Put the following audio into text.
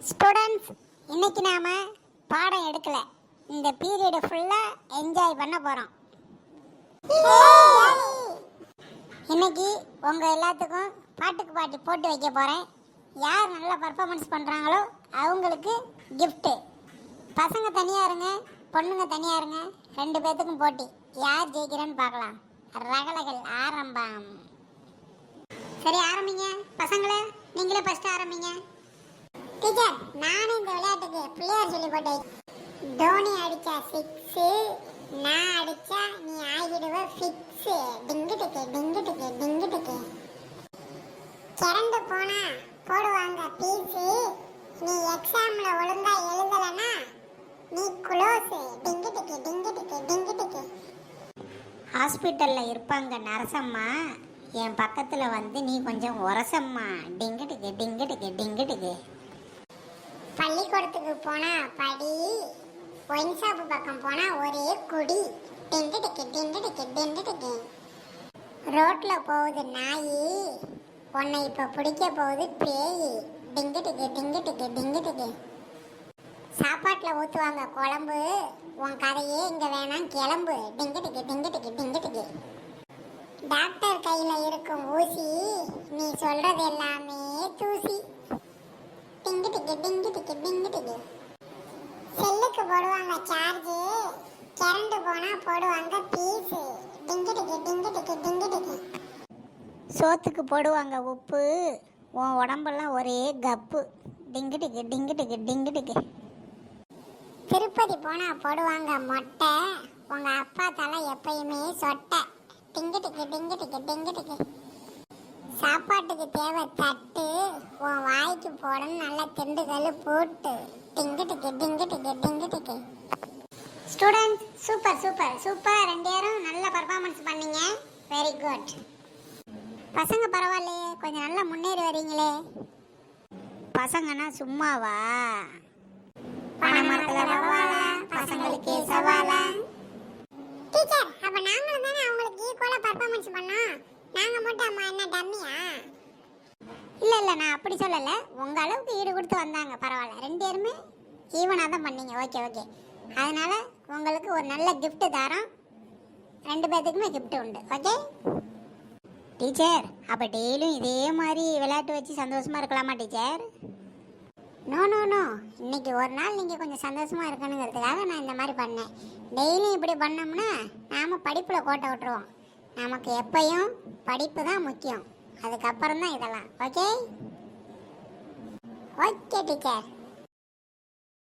Students, இன்னைக்கு நாம பாடம் எடுக்கல. இந்த பீரியட் ஃபுல்லா என்ஜாய் பண்ண போறோம். இன்னைக்கு உங்க எல்லாத்துக்கும் பாட்டுக்கு பாட்டு போட்டு வைக்க போறேன். யார் நல்லா பர்ஃபார்மன்ஸ் பண்றாங்களோ அவங்களுக்கு gift. பசங்க தனியா இருங்க, பொண்ணுங்க தனியா இருங்க, ரெண்டு பேத்துக்கும் போட்டி. யார் ஜெயிக்கிறேன்னு பார்க்கலாம். ரகலகள் ஆரம்பம். சரி, ஆரம்பிங்க பசங்களே. நீங்களே ஃபர்ஸ்ட் ஆரம்பிங்க. டீச்சர், நானே இந்த விளையாட்டுக்கு பிளேயர் சொல்லி போட்டேன். தோனி அடிச்சா 6, நான் அடிச்சா நீ ஆகிடுவ ஃபிக்ஸ். டிங்குட்டுக்கு டிங்குட்டுக்கு டிங்குட்டுக்கு. கரண்ட் போனா போடுவாங்க பீஸ். நீ எக்ஸாம்ல ஒழுங்கா எழுதலனா நீ க்ளோஸ். டிங்குட்டுக்கு டிங்குட்டுக்கு டிங்குட்டுக்கு. ஹாஸ்பிட்டல்ல இருப்பாங்க நரசம்மா, என் பக்கத்துல வந்து நீ கொஞ்சம் உரசம்மா. டிங்குட்டுக்கு டிங்குட்டுக்கு டிங்குட்டுக்கு. பள்ளிக்கூடத்துக்கு போனா படி, ஒயின் ஷாப்பு பக்கம் போனா ஒரே குடி. டிண்டுட்டுக்கு டிண்டுட்டுக்கு டிண்டுட்டுக்கு. ரோட்ல போகுது நாயி, உன்னை இப்ப பிடிக்க போகுது பேய். டிங்குட்டுக்கு டிங்குட்டுக்கு டிங்குட்டுக்கு. சாப்பாட்டுல ஊத்துவாங்க குழம்பு, உன் கதையே இங்க வேணாம் கிளம்பு. டிங்குட்டுக்கு டிங்குட்டுக்கு டிங்குட்டுக்கு. டாக்டர் கையில இருக்கும் ஊசி, நீ சொல்றது எல்லாமே தூசி. டிங்குட்டுக்கு டிங்குட்டுக்கு டிங்குட்டுக்கு. செல்லுக்கு போடுவாங்க சார்ஜ், கரண்ட் போனா போடுவாங்க பீஸ். டிங்குட்டுக்கு டிங்குட்டுக்கு டிங்குட்டுக்கு. சோத்துக்கு போடுவாங்க உப்பு, உன் உடம்பெல்லாம் ஒரே கப்பு. டிங்குட்டுக்கு டிங்குட்டுக்கு டிங்குட்டுக்கு. திருப்பதி போனா போடுவாங்க மொட்டை, உங்க அப்பா தலை எப்பயுமே சொட்டை. டிங்குட்டுக்கு டிங்குட்டுக்கு டிங்குட்டுக்கு. சாப்பாட்டுக்கு தேவை தட்டு, உன் வாய்க்கு போடணும் நல்ல திண்டுக்கல் போட்டு. டிங்குட்டுக்கு டிங்குட்டுக்கு டிங்குட்டுக்கு. Students, super super super. ரெண்டு பேரும் நல்ல பர்ஃபார்மன்ஸ் பண்ணீங்க. Very good. பசங்க பரவாயில்லையே, கொஞ்சம் நல்லா முன்னேறி வரீங்களே. பசங்கன்னா சும்மாவா? பணமரத்துல ரவாலா, பசங்களுக்கு சவாலா. டீச்சர், அப்ப நாங்களும் தானே அவங்களுக்கு ஈக்குவலா பர்ஃபார்மன்ஸ் பண்ணோம். நாங்க மட்டும் அம்மா என்ன டம்மியா? இல்ல, நான் அப்படி சொல்லல. உங்க அளவுக்கு ஈடு கொடுத்து வந்தாங்க, பரவாயில்ல. ரெண்டு பேருமே ஈவனா தான் பண்ணீங்க. Okay okay. அதனால உங்களுக்கு ஒரு நல்ல gift தரோம். ரெண்டு பேத்துக்குமே gift உண்டு. ஓகே டீச்சர், அப்ப டெய்லியும் இதே மாதிரி விளையாட்டு வச்சு சந்தோஷமா இருக்கலாமா டீச்சர்? நோ நோ நோ, இன்னைக்கு ஒரு நாள் நீங்கள் கொஞ்சம் சந்தோஷமாக இருக்கணுங்கிறதுக்காக நான் இந்த மாதிரி பண்ணேன். டெய்லியும் இப்படி பண்ணோம்னா நாம் படிப்பில் கோட்டை விட்டுருவோம். நமக்கு எப்பயும் படிப்பு தான் முக்கியம், அதுக்கப்புறம் தான் இதெல்லாம். Okay okay teacher.